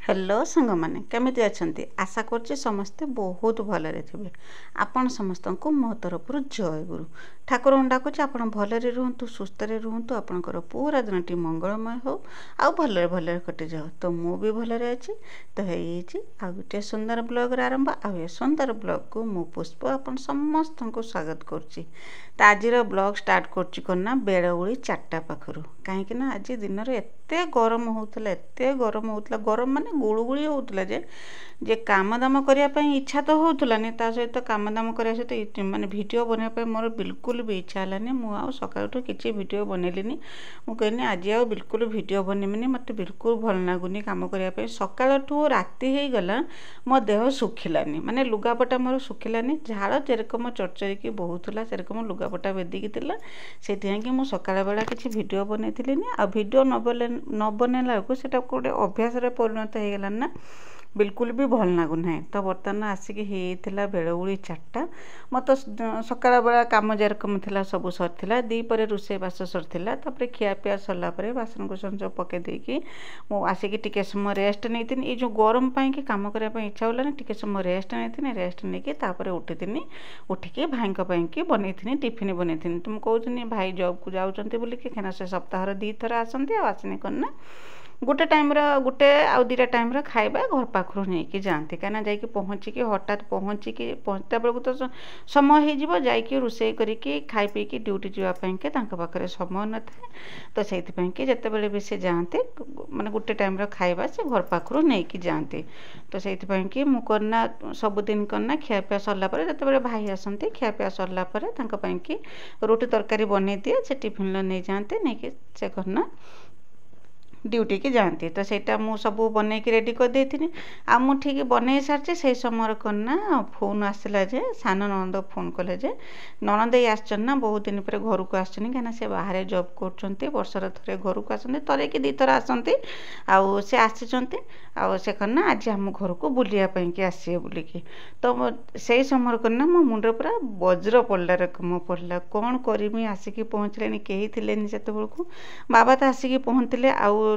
Hello सांग मैंने केमिति अछंती आशा करछि समस्ते बहुत भलरे थिबे। आपण समस्त को मो तरफ जय गुरु ठाकुर डाकुछि आपण भलरे रुहतु सुस्थ रे रुहतु आपणकर पूरा दिनटी मंगलमय हो आ भलरे भलरे कटि जाओ। तो मु भी भलरे अछि। तो हेछि आ गुटे सुंदर ब्लॉग आरंभ आ ए सुंदर ब्लॉग को मु पुष्प आपण समस्त को स्वागत करछि। तो आजिर ब्लॉग स्टार्ट करछि कोना बेळउळी 4टा पाखरु काहेकि ना आज दिन रे एते गरम होउतला गरम माने गुळुगुळी होउतला जे काम दाम करिया पई इच्छा तो होउतलानी ता सहित काम दाम करिया सहित माने वीडियो बनिया पई मोर बिल्कुल भी इच्छा हलानी। मु आ सकाळटो किछि वीडियो बनेलिनी। मु कहनी आज आ बिल्कुल वीडियो बनेमिनी मते बिल्कुल भल लागुनी काम करिया पई। सकाळटो राती हे गला मो देह सुखिलानी माने लुगापटा मोर सुखिलानी झाळ जेरकम चरचरी की बहुतला सेरकम लुगापटा बेदिकी तिला सेति कि मु सकाळ बेला किछि वीडियो बनेथिलिनी। आ वीडियो न बनेला को सेटा कोडे अभ्यास रे परिणत हे गला ना बिल्कुल भी भल लागु ना। तो बर्तमान आसिक हेला बेळउळी 4टा मत सकाळ बेला काम जेरकम थिला सब सरथिला दी परे रुसे बास सरथिला तापरे खिया पिया सरला परे बासन कुसन सब पके देकी मु आसिक टिके समय रेस्ट नैतिनी। ए जो गरम पई कि काम करिया पई इच्छा होलानी टिके समय रेस्ट नैतिनी। रेस्ट नेकी तापरे उठितिनी उठिके भाईक पई कि बनेथिनी टिफिन बनेथिनी। तुम कहउतनी भाई जॉब को जाउचंती बोली कि केना से सप्ताह रे 2 थर आसंती आ आसनी करना गोटे टाइम गोटे आउ 2टा टाइम खाଇବା घर पाखरु नहीं जाती कहीं जाकि पहुँचिकी हठात पहुँचता बेलू तो समय हो जाकि रोषे करिकी खाई पीकी ड्यूटी जावाई पाखे समय न था। तो से जितेबाला भी से जाते माने गोटे टाइम खाଇବା से घर पाखरु नहीं जाती। तो से मुझे सबुदिन करना खियापिया सरला जिते भाई आसती खियापिया सरला कि रोटी तरकारी बनई दिए से टिफिन नहीं जाते नहीं से करना ड्यूटी की जाती। तो सेटा मु सब बन की रेडी कर देथिनी। आ मु ठीक बन सारी से समय करना फोन आसला जे सान ननद फोन कले जे ननद आसन ना बहुत दिन पर घर को आसनी कहीं से बाहर जॉब कर वर्षर थे घर को आसती थे कि 2 थर आसती आउ से आसी से करना आज आम घर को बुलायापी कि आसवे बोलिकी। तो से समय करना मो मुंड पूरा वज्र पड़ला रकम पड़ला कौन करमी आसिकी पहुँचले कहीं थे से बाबा तो आसिकी पहुँचले आउ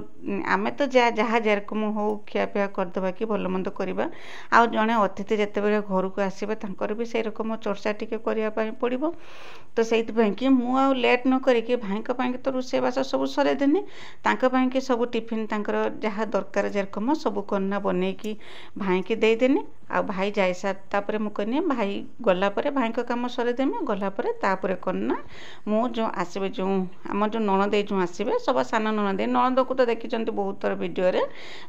आमे तो जहाँ जेरकम हो खियापिया करदे कि भल मंद करवा आउ जड़े अतिथि जितेबाला घर को आसवे तांकर भी से रकम चर्चा टिके करने पड़ो। तो से कि मु आउ लेट न करिके भाईक तो रोषेबास सब सरेदेनी कि सब टिफिन जहाँ दरकार जेरकम सब करना बनईकी भाई की देदेनी। आ भाई जाए सार मुझे भाई गलापर भाई कम सरेदेमी गलापर करना मु जो आसवे जो आम जो ननदे जो आसवे सब सान ननदे ननद को तो देखी बहुत थर वीडियो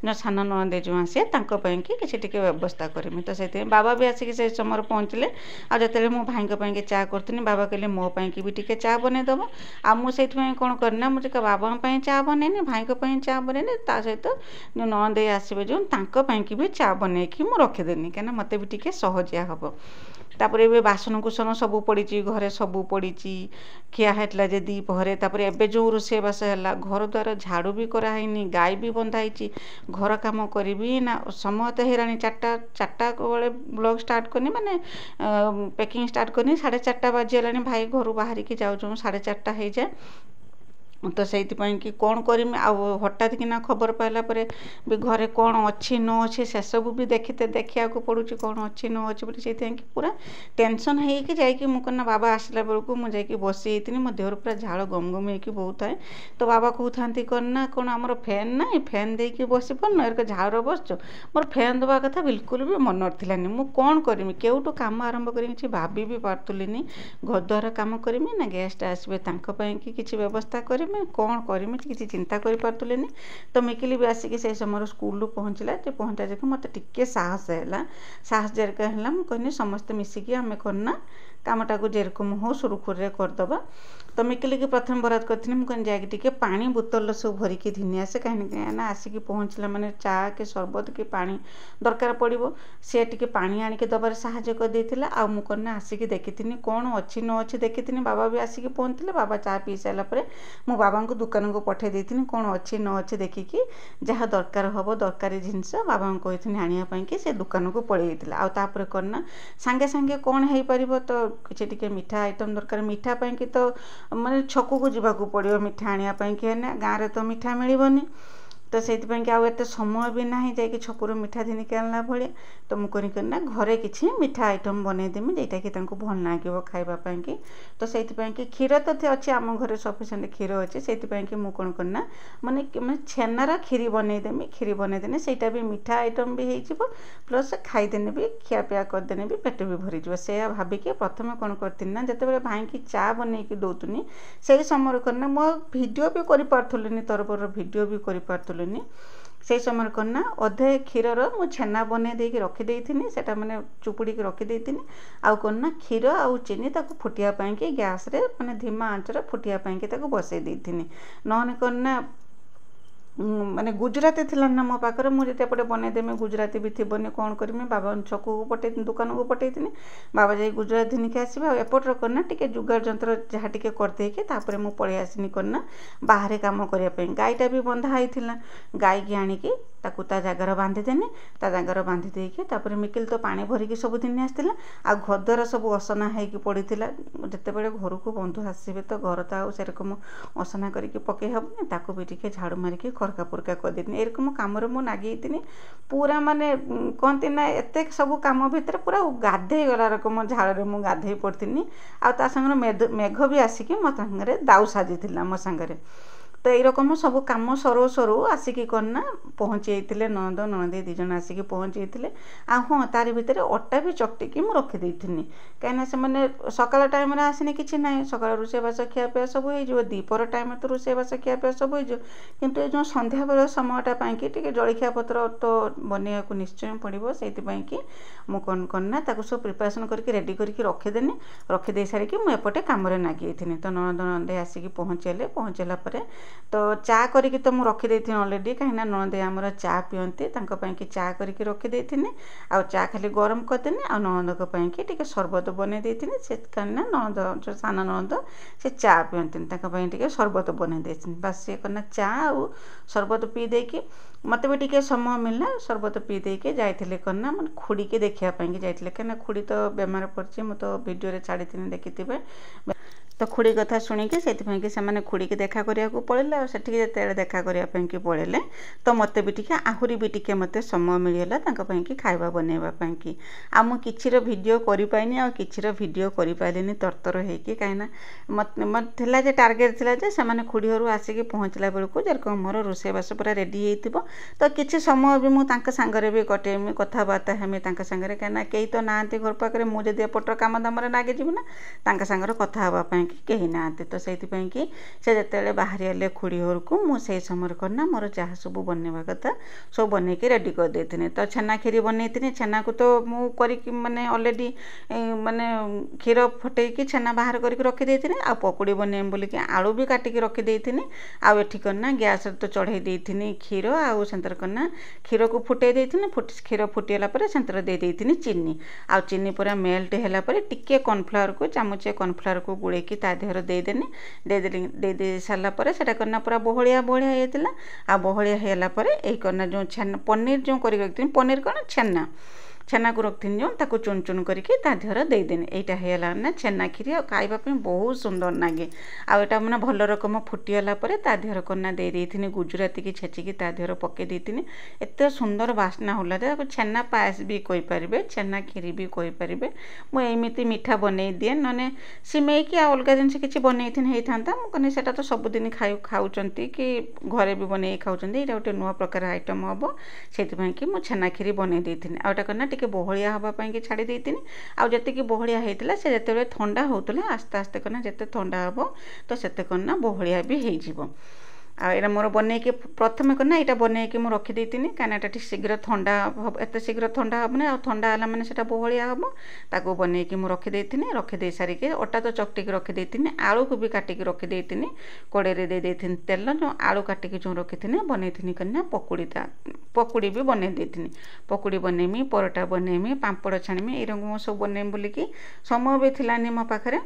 जो सान ननदे जो आसे कि टिके व्यवस्था करमी। तो से बाबा भी आसिक से समय पहुँचले आ जो मो भाई कि चा करी बाबा कहले मो पाई भी टिके चा बनईदेव आ मुझे कौन करना मुझे बाबा चा बनईनी भाई चा बनईनी सहित जो ननदे आसवे जो तांकी भी चा बनईकी मु रखिदेनी कहीं मत भी टिके सहजिया हम। तापर ए बासन कुसन सब पड़ी घरे सब पड़ी खिया होता जे 2 पहरे तापर एबे जो रोषेबास है घर द्वार झाड़ू भी कराई गाय भी बंधाई घर काम करी ना समय तो है 4टा बेले ब्लॉग स्टार्ट करनी माने पैकिंग स्टार्ट करनी 4:30 बाजीगला भाई घर बाहर की जाऊँ 4:30 हो जाए। तो से कि कौन करमी हठात किना खबर पाला भी घरे कौन अच्छी न अच्छी से सब भी देखा पड़ू कौन अच्छी न अच्छी बोली से पूरा टेंशन होगी जाकि मुझे बाबा आसला बेलू मुझे बसी मो देहर पूरा झाड़ गम गम हो बहुत है। तो बाबा कहते करना कौन आमर फैन ना फैन देकी बसी पारन एरक झाड़ बस मोर फैन दवा कथा बिल्कुल भी मन नानी मु कौन करमी केउटू काम आरंभ कर कि भाभी भी पार्थुलिनी घर द्वार कम करमी ना गेस्ट आसवे कि किसी व्यवस्था कर कौन करमी किसी चिंता कर पार्थुलेनी। तो मिकिली भी आसिक से समय स्कूल पहुँचला पहुँचा जाक मत टिके साहस है साहस जेरक है मुझे समस्ते मिसिकी आम करना कामटा को जेरकम हो सुरुखुरी करदे। तो मिकिली की प्रथम बराद करी मुझे जाकि पानी बोतल सब भरिकी घिनी आसे कहीं आसिक पहुँचला माने चा के शरबत कि पानी दरकार पड़ो सी टे पानी आणिक दबार साहाଯ୍य करदेला। आ मुझे आसिक देखी कौन अच्छी न अच्छी देखी बाबा भी आसिक पहुँचले बाबा चा पी सारापर मु बाबा को दुकान को पठे देती कौन अच्छी न अच्छी देखिकी जहाँ दरकार हम दरकारी जिनस बाबा कही आने कि से दुकान को पलैला आउे करना सांगे सांगे कौन हो पार। तो किसी टिके मीठा आइटम दरकार मीठा कि तो माने छकू को जावाक पड़ो मीठा आने कि गाँव में तो मीठा मिलबनी तो से आते समय भी ना जाकि छकुर मिठा घिनिक आनला भाया तो मुझे करना घरे किसी मिठा आइटम बनईदेमी जोटा कि भल लगे खावाई तो से क्षीर तो अच्छे आम घर सफिसीयंट क्षीर अच्छे से मुझे कौन करना माने छेनार खीरी बनईदेमी खीरी बनईदेने से भी मिठा आइटम भी हो प्लस खाईदेने भी खियापिया करदेने भी पेट भी भरीज से भाविकी प्रथम कौन करना जिते भाई की चा बनईकी दौनी से समय करना मो भिडियो भी कर तरफर भिडियो भी कर से समय करना अधे क्षीरर मु छेना बने देकी रखिदे सेटा माने चुपुड़ी रखिदे आउ करना क्षीर आउ चीनी ताको फुटिया कि गैस रे माने धीमा आंचर फुटिया कि ताको बसई देथिनी नहने करना माने गुजराती थिला ना मो पाखरे मुझे एपटे बनईदेमी गुजराती भी थी कौन करमी बाबा छक पटे दुकान को पटे बाबा जाई गुजराती घिनिक आसबे एपटर करना टिके जुगाड़ जंत्र जहाँ टिके करदेकी तापर मु पळै आसनी करना बाहर काम करने गाईटा भी बंधा होता गाई की आणिकी ताकू ता जगार बांधीदेनी ता जगार बांधी देकी तापर मिकिल तो पानी भरिकी सबुदिन आसला आ घरद्वार सब असना होगी पड़ीला जितेबाला घर को बंधु आसबे तो घर तो आउ सेरकम असना करके पकई हेनी ताकू भी टिके झाड़ू मारिकी खरका पुरका करदेनी एरकम कम नागी पूरा माने कहती ना एत सब कम भितर पूरा गाधे गला रकम झाड़ में गाधे पड़ी आ सागर मेघ भी आसिकी मो सागर दाऊ साजी मो सागर तो ये रकम सब कम सरू सरू आसिकी करना पहुँची ननद ननदी दी जन आसिकी पहुँची आ हाँ तार भितर अटा भी चकटिकी मुझे रखिदे कहीं से सकाल टाइम आसने कि ना सकाल रोषेबास खियापिया सब हो दीपर टाइम तो रोषेबास खियापिया सब हो किंतु ये जो संध्या बेल समयटा कि जलखिया पत्र तो बनइया को निश्चय पड़ो से मुझे कौन करना सब प्रिपेरेसन करके रेडी करके रखिदेनी रखिदे सारिकी मुझे कम नागी तो ननद ननदे आसिकी पहुँचला तो चा करके तो मुझे रखिदे अलरेडी कहीं ननदे आमर चा पियंती कि चा करके रखिदे आ चा खाली गरम करदेनी आ ननद को टिके शरबत बने देथिनी से कहीं ननद जो सान ननद से चा पियंती टिके शरबत बने देथिनी बस ये करना चा आ शरबत पी देकी मत भी टिके समय मिलला शरबत पी देके जाइथिले करना मन खुड़ी के देखापी जाइथिले कहीं खुड़ी तो बेमार पड़ची मु तो वीडियो छाड़ी देखिथे तो खुड़ी कथा शुणिकी से खुड़ी की देखा करने को पड़े से जिते देखा करने पड़े तो मत भी टिके आहरी भी टिके मत समय मिलला कि खाଇବା बनवाई कि आ मु किछिर वीडियो करि पाइनी आ किछिर वीडियो करि पाइलिनी तरतर होइकी कहीं मत थिला जे टार्गेट थिला जे से खुड़ी घर आसिकी पहुँचला बेलू जरक मोर रोषेबास पूरा रेडी होइतिबो तो किछि समय भी मुझे सांगरे भी कटेमी कथबार्ता हेमी सांगरे कहीं कई तो ना घर पाखे मुझे एपटर कम दाम नागे जीव ना सांगर कथा हाँपाई कहीं ना तो से जिते बाहरी आले खुड़ी घर को मुझे समय करना मोर जहाँ सब बनवा कथा सब बनईकी रेडी कर देती तो छेना खीरी बनई छेना को तो मुझे माने अलरेडी माने क्षीर फटेकी छेना बाहर करके रखिदे आ पकुड़ी बनईम बोलिकी आलू भी काटिकी रखिदे आउ एठी करना गैस तो चढ़ई देथिनी क्षीर आउ सेंतर करना क्षीर को फुटे देथिनी क्षीर फुटीला पर सेंतर दे देथिनी चीनी आ चीनी पूरा मेल्ट होला पर टिके कॉर्नफ्लावर को चामचे कॉर्नफ्लावर को गुड़ेकी ता देहर देदेनी दे सारा पर सेटा करना पूरा बहलिया बहलिया होता आ बहलिया होला पर एई करना जो छेना पनीर जो कर रखी पनीर कौन छेना को रखी जो ताको चुन चुन करके देहर देदेनी यहाँ ना छेना खीरी खावाई बहुत सुंदर लगे आटा मैंने भल रकम फुटीगला देहर करना दे देथिनी गुजराती की छेचिकी देहर पकई देथिनी एत सुंदर बास्ना होला जे छेना पायस भी कहींपारे छेना खीरी भी कहींपारे मुझे मिठा बनई दिए नने सिमई कि अलग जिन किसी बनई होता मुझे सेटा तो सबुदिन खाऊँच कि घरे भी बनई खाऊँ ये गोटे नुआ प्रकार आइटम हम से मुझे छेना खीरी बनई देथिनी आटा करना टिके बहलिया हाँपाई कि छाड़ी देथिनी आउ जतिकी बहलिया होता से जिते ठंडा होता आस्ते आस्ते करना जिते ठंडा हम तो सेते करना बहलिया भी हो आटा मोर बनईकी प्रथम करना यहाँ बनईकी मुझे रखिदे कहीं शीघ्र ठंडा एत शीघ्र ठंडा हेनी आ ठंडा है मैंने से बहलिया हम ताको बनईकी मुझे रखिदे सारिके अटा तो चकटिकी रखिदे आलू को भी काटिकी रखिदे कड़े दे तेल जो आलू काटिकी जो रखी बनई करना पकुड़ी भी बनई देथिनी पकुड़ी बनईमी परोटा बनईमी पांपड़ छाणीमी ये सब बनईमी बोलिकी समय भी थिलानी मो पाखरे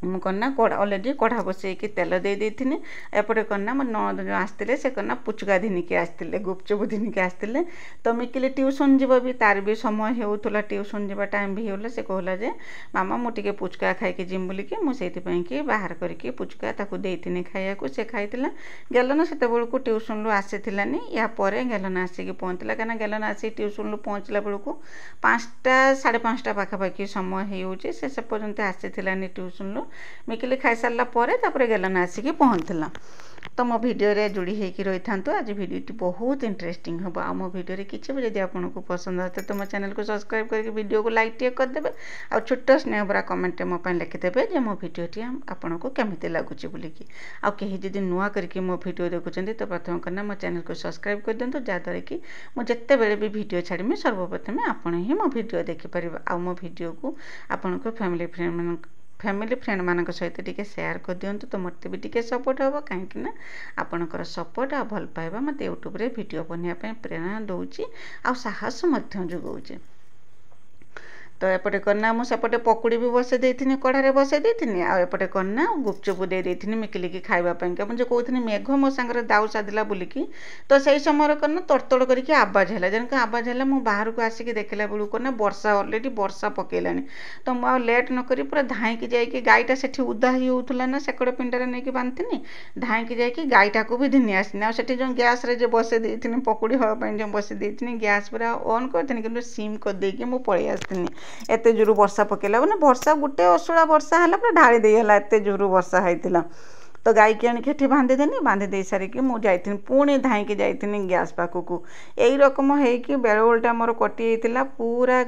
ମୁଁ କନା କଢ଼ା ଅଲରେଡ଼ି କଢ଼ା ବସେଇକି ତେଲ ଦେଇଥିନି। ଏପଟେ କନା ମୋ ନଣନ୍ଦ ଯେଉଁ ଆସିଥିଲେ ସେ କନା ପୁଚୁକା ଧିନିକି ଆସିଥିଲେ, ଗୁପଚୁପ ଧିନିକି ଆସିଥିଲେ। ତ ମିକିଲି ଟ୍ୟୁସନ୍ ଯିବ ବି, ତାର ବି ସମୟ ହେଉଥିଲା, ଟ୍ୟୁସନ୍ ଯିବା ଟାଇମ୍ ବି ହେଉଥିଲା। ସେ କହିଲା ଯେ ମାମା ମୁଁ ଟିକେ ପୁଚୁକା ଖାଇକି ଯିମି ବୋଲିକି ମୁଁ ସେଇଥିପାଇଁକି ବାହାର କରିକି ପୁଚୁକା ତାକୁ ଦେଇଥିନି ଖାଇବାକୁ। ସେ ଖାଇଥିଲା। ଗେଲନ ସେତେବେଳକୁ ଟ୍ୟୁସନ୍ରୁ ଆସିଥିଲାନି। ୟା ପରେ ଗେଲନ ଆସିକି ପହଞ୍ଚିଲା, କାହିଁକିନା ଗେଲନ ଆସିକି ଟ୍ୟୁସନ୍ରୁ ପହଞ୍ଚିଲା ବେଳକୁ 5ଟା 5:30 ପାଖାପାଖି ସମୟ ହେଇଯାଉଛି। ସେ ପର୍ଯ୍ୟନ୍ତ ଆସିଥିଲାନି ଟ୍ୟୁସନ୍ରୁ। ମିକିଲି ଖାଇସାରିଲା ପରେ ତାପରେ ଗେଲନ ଆସିକି ପହଞ୍ଚିଥିଲା। ତ ମୋ ଭିଡ଼ିଓରେ ଯୋଡ଼ି ହେଇକି ରହିଥାନ୍ତୁ। ଆଜି ଭିଡ଼ିଓଟି ବହୁତ ଇଣ୍ଟରେଷ୍ଟିଂ ହେବ। ଆଉ ମୋ ଭିଡ଼ିଓରେ କିଛି ବି ଯଦି ଆପଣଙ୍କୁ ପସନ୍ଦ ଆସେ ତ ମୋ ଚ୍ୟାନେଲକୁ ସବସ୍କ୍ରାଇବ୍ କରିକି ଭିଡ଼ିଓକୁ ଲାଇକ୍ ଟିକେ କରିଦେବେ। ଆଉ ଛୋଟ ସ୍ନେହ ଭରା କମେଣ୍ଟରେ ମୋ ପାଇଁ ଲେଖିଦେବେ ଯେ ମୋ ଭିଡ଼ିଓଟି ଆପଣଙ୍କୁ କେମିତି ଲାଗୁଛି ବୋଲିକି। ଆଉ କେହି ଯଦି ନୂଆ କରିକି ମୋ ଭିଡ଼ିଓ ଦେଖୁଛନ୍ତି ତ ପ୍ରଥମେ କରିନା ମୋ ଚ୍ୟାନେଲକୁ ସବସ୍କ୍ରାଇବ୍ କରିଦିଅନ୍ତୁ, ଯାହାଦ୍ୱାରା କି ମୁଁ ଯେତେବେଳେ ବି ଭିଡ଼ିଓ ଛାଡ଼ିବି ସର୍ବପ୍ରଥମେ ଆପଣ ହିଁ ମୋ ଭିଡ଼ିଓ ଦେଖିପାରିବେ। ଆଉ ମୋ ଭିଡ଼ିଓକୁ ଆପଣଙ୍କ ଫ୍ୟାମିଲି ଫ୍ରେଣ୍ଡମାନଙ୍କ ସହିତ ଟିକେ ସେୟାର କରିଦିଅନ୍ତୁ। ତ ମୋତେ ବି ଟିକେ ସପୋର୍ଟ ହେବ, କାହିଁକିନା ଆପଣଙ୍କର ସପୋର୍ଟ ଆଉ ଭଲ ପାଇବା ମୋତେ ୟୁଟ୍ୟୁବରେ ଭିଡ଼ିଓ ବନେଇବା ପାଇଁ ପ୍ରେରଣା ଦେଉଛି ଆଉ ସାହସ ମଧ୍ୟ ଯୋଗାଉଛି। ତ ଏପଟେ କନା ମୁଁ ସେପଟେ ପକୁଡ଼ି ବି ବସେଇ ଦେଇଥିନି, କଢ଼ାରେ ବସେଇ ଦେଇଥିନି। ଆଉ ଏପଟେ କନା ଗୁପଚୁପ ଦେଇଥିନି ମିକିଲିକି ଖାଇବା ପାଇଁକା। ମୁଁ ଯେ କହୁଥିଲି ମେଘ ମୋ ସାଙ୍ଗରେ ଦାଉ ସାଧିଲା ବୋଲିକି, ତ ସେଇ ସମୟରେ କନା ତଡ଼ତଡ଼ କରିକି ଆବାଜ ହେଲା। ଯେମିତି ଆବାଜ ହେଲା ମୁଁ ବାହାରକୁ ଆସିକି ଦେଖିଲା ବେଳକୁ କନା ବର୍ଷା ଅଲରେଡ଼ି ବର୍ଷା ପକେଇଲାଣି। ତ ମୁଁ ଆଉ ଲେଟ୍ ନକରି ପୁରା ଧାଇଁକି ଯାଇକି, ଗାଈଟା ସେଠି ଉଦା ହେଇଯାଉଥିଲା ନା ସେକଡ଼ ପିଣ୍ଡାରେ ନେଇକି ବାନ୍ଧିଥିନି, ଧାଇଁକି ଯାଇକି ଗାଈଟାକୁ ବି ଘିନି ଆସିନି। ଆଉ ସେଠି ଯେଉଁ ଗ୍ୟାସ୍ରେ ଯେ ବସେଇ ଦେଇଥିନି ପକୁଡ଼ି ହେବା ପାଇଁ ଯେଉଁ ବସେଇ ଦେଇଥିନି, ଗ୍ୟାସ୍ ପୁରା ଅନ୍ କରିଥିନି କିନ୍ତୁ ସିମ୍ କରିଦେଇକି ମୁଁ ପଳେଇ ଆସିଥିନି। ଏତେ ଜୋରୁ ବର୍ଷା ପକେଇଲା, ମାନେ ବର୍ଷା ଗୋଟେ ଅସୁଳା ବର୍ଷା ହେଲା ପୁରା ଢାଳି ଦେଇଗଲା, ଏତେ ଜୋରୁ ବର୍ଷା ହେଇଥିଲା। ତ ଗାଈକି ଆଣିକି ଏଠି ବାନ୍ଧିଦେନି। ବାନ୍ଧି ଦେଇ ସାରିକି ମୁଁ ଯାଇଥିନି, ପୁଣି ଧାଇଁକି ଯାଇଥିନି ଗ୍ୟାସ୍ ପାଖକୁ। ଏଇ ରକମ ହେଇକି ବେଳଓଳିଟା ମୋର କଟି ଯାଇଥିଲା। ପୁରା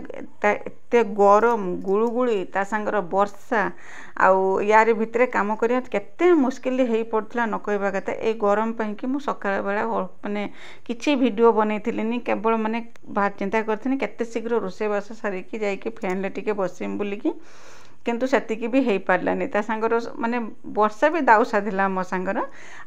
ଏତେ ଗରମ ଗୁଳୁଗୁଳି ତା ସାଙ୍ଗର ବର୍ଷା, ଆଉ ୟାରି ଭିତରେ କାମ କରିବା କେତେ ମୁସ୍କିଲ ହେଇପଡ଼ୁଥିଲା ନ କହିବା କଥା। ଏଇ ଗରମ ପାଇଁକି ମୁଁ ସକାଳ ବେଳା ମାନେ କିଛି ଭିଡ଼ିଓ ବନେଇଥିଲିନି, କେବଳ ମାନେ ଚିନ୍ତା କରିଥିଲି କେତେ ଶୀଘ୍ର ରୋଷେଇବାସ ସାରିକି ଯାଇକି ଫ୍ୟାନ୍ରେ ଟିକେ ବସିମି ବୋଲିକି, କିନ୍ତୁ ସେତିକି ବି ହେଇପାରିଲାନି। ତା ସାଙ୍ଗର ମାନେ ବର୍ଷା ବି ଦାଉ ସାଧିଲା ମୋ ସାଙ୍ଗର।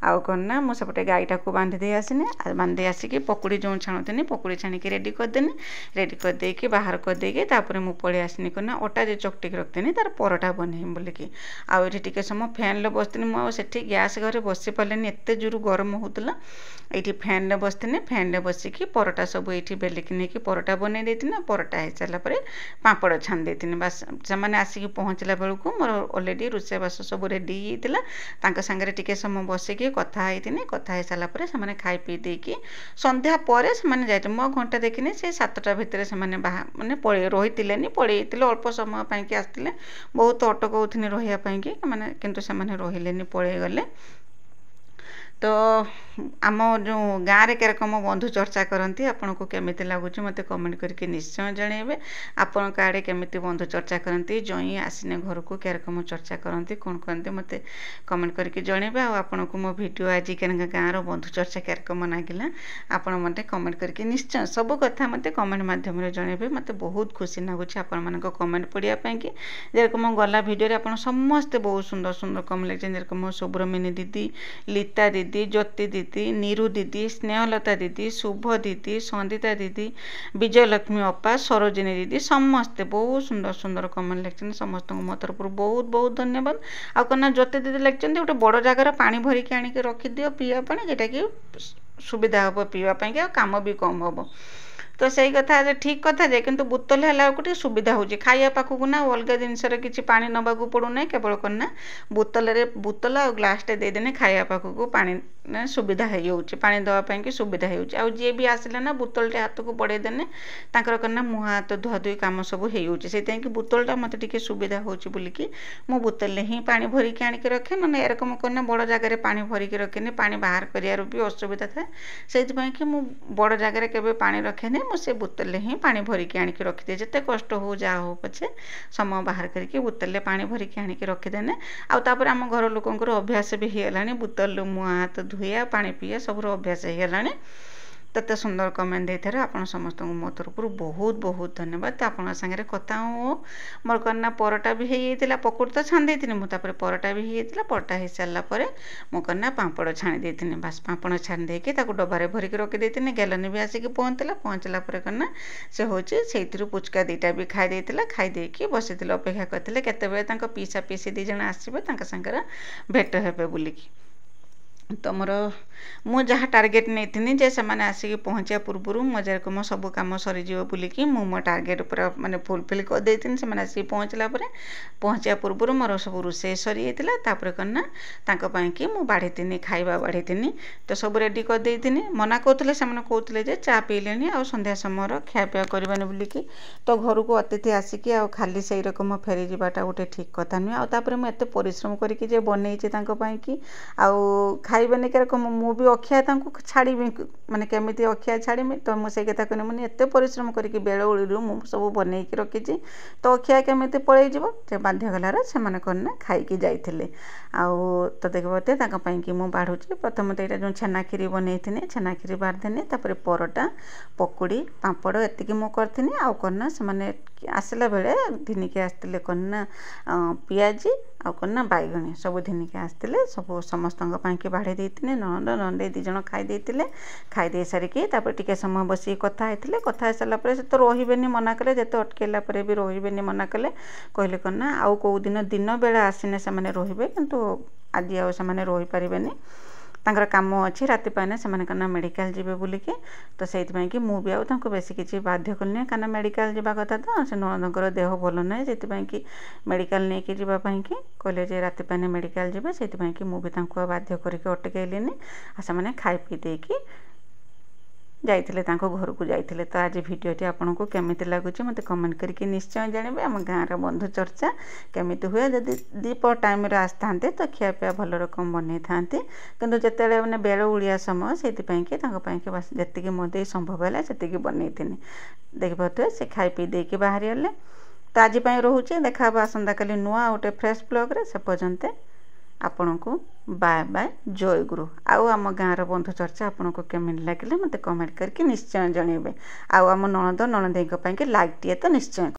ଆଉ କ'ଣ ନା ମୁଁ ସେପଟେ ଗାଈଟାକୁ ବାନ୍ଧି ଦେଇ ଆସିନି। ବାନ୍ଧି ଦେଇ ଆସିକି ପକୁଡ଼ି ଯେଉଁ ଛାଣୁଥିଲି ପକୁଡ଼ି ଛାଣିକି ରେଡ଼ି କରିଦେନି। ରେଡ଼ି କରିଦେଇକି ବାହାର କରିଦେଇକି ତାପରେ ମୁଁ ପଳେଇ ଆସିନି କ'ଣ ନା ଅଟା ଯେ ଚକଟିକି ରଖିଥିଲି ତାର ପରଟା ବନେଇବି ବୋଲିକି। ଆଉ ଏଠି ଟିକେ ସମୟ ଫ୍ୟାନ୍ରେ ବସିଥିଲି। ମୁଁ ଆଉ ସେଠି ଗ୍ୟାସ୍ ଘରେ ବସି ପାରିଲିନି, ଏତେ ଜୋରୁ ଗରମ ହେଉଥିଲା। ଏଇଠି ଫ୍ୟାନ୍ରେ ବସିଥିଲି। ଫ୍ୟାନ୍ରେ ବସିକି ପରଟା ସବୁ ଏଇଠି ବେଲିକି ନେଇକି ପରଟା ବନେଇ ଦେଇଥିଲି। ପରଟା ହେଇସାରିଲା ପରେ ପାମ୍ପଡ଼ ଛାଣି ଦେଇଥିଲି। ବାସ୍ ସେମାନେ ଆସିକି ପହଞ୍ଚିଲା ବେଳକୁ ମୋର ଅଲରେଡ଼ି ରୋଷେଇବାସ ସବୁ ରେଡ଼ି ହେଇଯାଇଥିଲା। ତାଙ୍କ ସାଙ୍ଗରେ ଟିକେ ସମୟ ବସିକି କଥା ହେଇଥିଲି। କଥା ହେଇସାରିଲା ପରେ ସେମାନେ ଖାଇ ପିଇ ଦେଇକି ସନ୍ଧ୍ୟା ପରେ ସେମାନେ ଯାଇଥିଲେ। ମୁଁ ଘଣ୍ଟା ଦେଖିନି, ସେ 7ଟା ଭିତରେ ସେମାନେ ମାନେ ରହିଥିଲେନି, ପଳେଇ ଯାଇଥିଲେ। ଅଳ୍ପ ସମୟ ପାଇଁକି ଆସିଥିଲେ। ବହୁତ ଅଟକଉଥିଲି ରହିବା ପାଇଁକି, ମାନେ କିନ୍ତୁ ସେମାନେ ରହିଲେନି, ପଳେଇଗଲେ। ତ ଆମ ଯେଉଁ ଗାଁରେ କେରକମ ବନ୍ଧୁ ଚର୍ଚ୍ଚା କରନ୍ତି, ଆପଣଙ୍କୁ କେମିତି ଲାଗୁଛି ମୋତେ କମେଣ୍ଟ କରିକି ନିଶ୍ଚୟ ଜଣାଇବେ। ଆପଣଙ୍କ ଆଡ଼େ କେମିତି ବନ୍ଧୁ ଚର୍ଚ୍ଚା କରନ୍ତି, ଜ୍ୱାଇଁ ଆସିନେ ଘରକୁ କେରକମ ଚର୍ଚ୍ଚା କରନ୍ତି, କ'ଣ କରନ୍ତି ମୋତେ କମେଣ୍ଟ କରିକି ଜଣାଇବେ। ଆଉ ଆପଣଙ୍କୁ ମୋ ଭିଡ଼ିଓ ଆଜି ଗାଁର ବନ୍ଧୁ ଚର୍ଚ୍ଚା କେରକମ ଲାଗିଲା ଆପଣ ମୋତେ କମେଣ୍ଟ କରିକି ନିଶ୍ଚୟ ସବୁ କଥା ମୋତେ କମେଣ୍ଟ ମାଧ୍ୟମରେ ଜଣାଇବେ। ମୋତେ ବହୁତ ଖୁସି ଲାଗୁଛି ଆପଣମାନଙ୍କ କମେଣ୍ଟ ପଢ଼ିବା ପାଇଁକି। ଯେରକମ ଗଲା ଭିଡ଼ିଓରେ ଆପଣ ସମସ୍ତେ ବହୁତ ସୁନ୍ଦର ସୁନ୍ଦର କମେଣ୍ଟ ଲେଖିଛନ୍ତି। ଯେରକମ ସୁବ୍ରମଣ୍ୟ ଦିଦି, ଲିତା ଦିଦି, ଜ୍ୟୋତି ଦିଦି, ନିରୁ ଦିଦି, ସ୍ନେହଲତା ଦିଦି, ଶୁଭ ଦିଦି, ସନ୍ଦିତା ଦିଦି, ବିଜୟଲକ୍ଷ୍ମୀ ଅପା, ସରୋଜିନୀ ଦିଦି, ସମସ୍ତେ ବହୁତ ସୁନ୍ଦର ସୁନ୍ଦର କମେଣ୍ଟ ଲେଖିଛନ୍ତି। ସମସ୍ତଙ୍କୁ ମୋ ତରଫରୁ ବହୁତ ବହୁତ ଧନ୍ୟବାଦ। ଆଉ କ'ଣ ନା ଜ୍ୟୋତି ଦିଦି ଲେଖିଛନ୍ତି ଗୋଟେ ବଡ଼ ଜାଗାରେ ପାଣି ଭରିକି ଆଣିକି ରଖିଦିଅ ପିଇବା ପାଣି, ଯେଉଁଟାକି ସୁବିଧା ହେବ ପିଇବା ପାଇଁକି, ଆଉ କାମ ବି କମ୍ ହେବ। ତ ସେଇ କଥା ଠିକ୍ କଥା ଯେ, କିନ୍ତୁ ବୋତଲ ହେଲା ବେଳକୁ ଟିକେ ସୁବିଧା ହେଉଛି ଖାଇବା ପାଖକୁ ନା, ଅଲଗା ଜିନିଷରେ କିଛି ପାଣି ନେବାକୁ ପଡ଼ୁନାହିଁ। କେବଳ କ'ଣ ନା ବୋତଲ ଆଉ ଗ୍ଲାସ୍ଟେ ଦେଇଦେଲେ ଖାଇବା ପାଖକୁ ପାଣି ସୁବିଧା ହେଇଯାଉଛି, ପାଣି ଦେବା ପାଇଁକି ସୁବିଧା ହେଇଯାଉଛି। ଆଉ ଯିଏ ବି ଆସିଲେ ନା ବୋତଲଟେ ହାତକୁ ବଢ଼େଇ ଦେଲେ ତାଙ୍କର କ'ଣ ନା ମୁହଁ ହାତ ଧୁଆଧୁଇ କାମ ସବୁ ହେଇଯାଉଛି। ସେଇଥିପାଇଁକି ବୋତଲଟା ମୋତେ ଟିକେ ସୁବିଧା ହେଉଛି ବୋଲିକି ମୁଁ ବୋତଲରେ ହିଁ ପାଣି ଭରିକି ଆଣିକି ରଖେ। ମାନେ ଏରକମ କ'ଣ ନା ବଡ଼ ଜାଗାରେ ପାଣି ଭରିକି ରଖେନି, ପାଣି ବାହାର କରିବାର ବି ଅସୁବିଧା ଥାଏ। ସେଇଥିପାଇଁକି ମୁଁ ବଡ଼ ଜାଗାରେ କେବେ ପାଣି ରଖେନି, ମୁଁ ସେ ବୋତଲରେ ହିଁ ପାଣି ଭରିକି ଆଣିକି ରଖିଦିଏ। ଯେତେ କଷ୍ଟ ହଉ ଯାହା ହଉ ପଛେ ସମୟ ବାହାର କରିକି ବୋତଲରେ ପାଣି ଭରିକି ଆଣିକି ରଖିଦେନେ। ଆଉ ତାପରେ ଆମ ଘର ଲୋକଙ୍କର ଅଭ୍ୟାସ ବି ହେଇଗଲାଣି ବୋତଲରୁ ମୁହଁ ହାତ ଧୋଇବା, ପାଣି ପିଇବା ସବୁର ଅଭ୍ୟାସ ହେଇଗଲାଣି। तते सुंदर कमेंट देथारे आपण समस्त मो तरफरु बहुत बहुत धन्यवाद। तो आपन संगे कथा हो मोर कन्ना परोटा भी हेइतिला पकोड़ तो छान देथिनि मु तापर परोटा भी हेइतिला परोटा हे सारला परे मो कन्ना पापड़ छाणी देथिनि बस पापड़ छाणी देके ताको डबारे भरिक रखि देथिनि गेलनि भी आसिक पहुँचला परे कन्ना से होची सेइतिरु पुचका दीटा भी खाई देथिला खाई देकी बसिथिले अपेक्षा करथिले केतेबेले तांको पीसा पीसी दी जण आसीबे तांका संगे भेट हेबे बुलिकी। तो मोर मु जहाँ टार्गेट नहीं जे से आसिक पहुँचा पूर्व मजार को मो सब कम सरीज बुलिकी मो टार्गेट पूरा माने फुलफिल कर देथिनि से आसिक पहुँचला पहुँचा पूर्व मोर सब रोषे सरी जाइतिला तापर कन्ना तांको पई कि मु बाढ़ी खाइबा बाढ़ी तो सब रेडी कर देथिनि मना कहते से कहते जे चा पीलेनी आ संध्या समय खायापिया करबानी बुलिकी। तो घर को अतिथि आसिक आ खाली से रकम फेरी जावाटा गोटे ठीक कथा नुहे आउे मुझे परिश्रम करके जे बनईचे कि आउ खाइबेनि के मु भी अखिया छाड़ी माने केमिति अखिया छाड़ीमी तो मुझे कथा कहनी मुझे एत परिश्रम करके बेल ओळी मु सब बनईकी रखी तो अखिया केमिति पलैज से बाध्य गलार से कौन खाइकी जाइए आउ तो देखते कि मु बाढ़ुची प्रथम तो यहाँ जो छेना खीरी बनई छेना खीरी बाढ़देनी तापर परोटा पकुड़ी पापड़ एतिकी मु करथिनी आउ करना से आसला बेले धिनिके आसते करना पियाजी आउ करना बैगणी सब धिनिके आसते सब समस्त बाढ़ी देती ननद नंदे दी जन खाई देते खाई दे सारिकी तापर टिके समय बस कथा होते कथा हो सारापर से तो रही मना कले जिते अटकेला भी रही मना कले कहले करना आउ कौ दिन दिन बेला आसीने से रे किंतु आज आउ से रही पारे तांकर काम अच्छी राति पाने से मेडिकल जीवे बुलिकी। तो से कि मुझे आउे बेसी किसी बाध्य कलनि कहीं मेडिकल जावा कथा तो से ननदर देह भल ना से कि मेडिकल नहीं कि जावाई कि कहले जे राति पाने मेडिकल जीवे से कि मुझे बाध्य करके अटकैलिनी आ से खाई पी देकी जाइए घर को जाइए। तो आज भिडियोटी आपन को केमिति लगुच मत कमेंट करके निश्चय जानवे आम गाँव बंधु चर्चा केमिति हुए जदि दीपहर टाइम आसता तो खियापिया भल रकम बन था किंतु जिते मैंने बेल उड़िया समय से बस जी मो संभव है से बनई देखिए से खाई पी देकी बाहरी गले। तो आज रोचे देखा आसंता काली नुआ गोटे फ्रेश ब्लॉग से पर्यंत आपण को बाय बाय जय गुरु। आउ आम गाँव बंधु चर्चा आपन को केमिति लगे मत कमेंट करके निश्चय जनइबे आउ आम ननद ननदई लाइक टे तो निश्चय।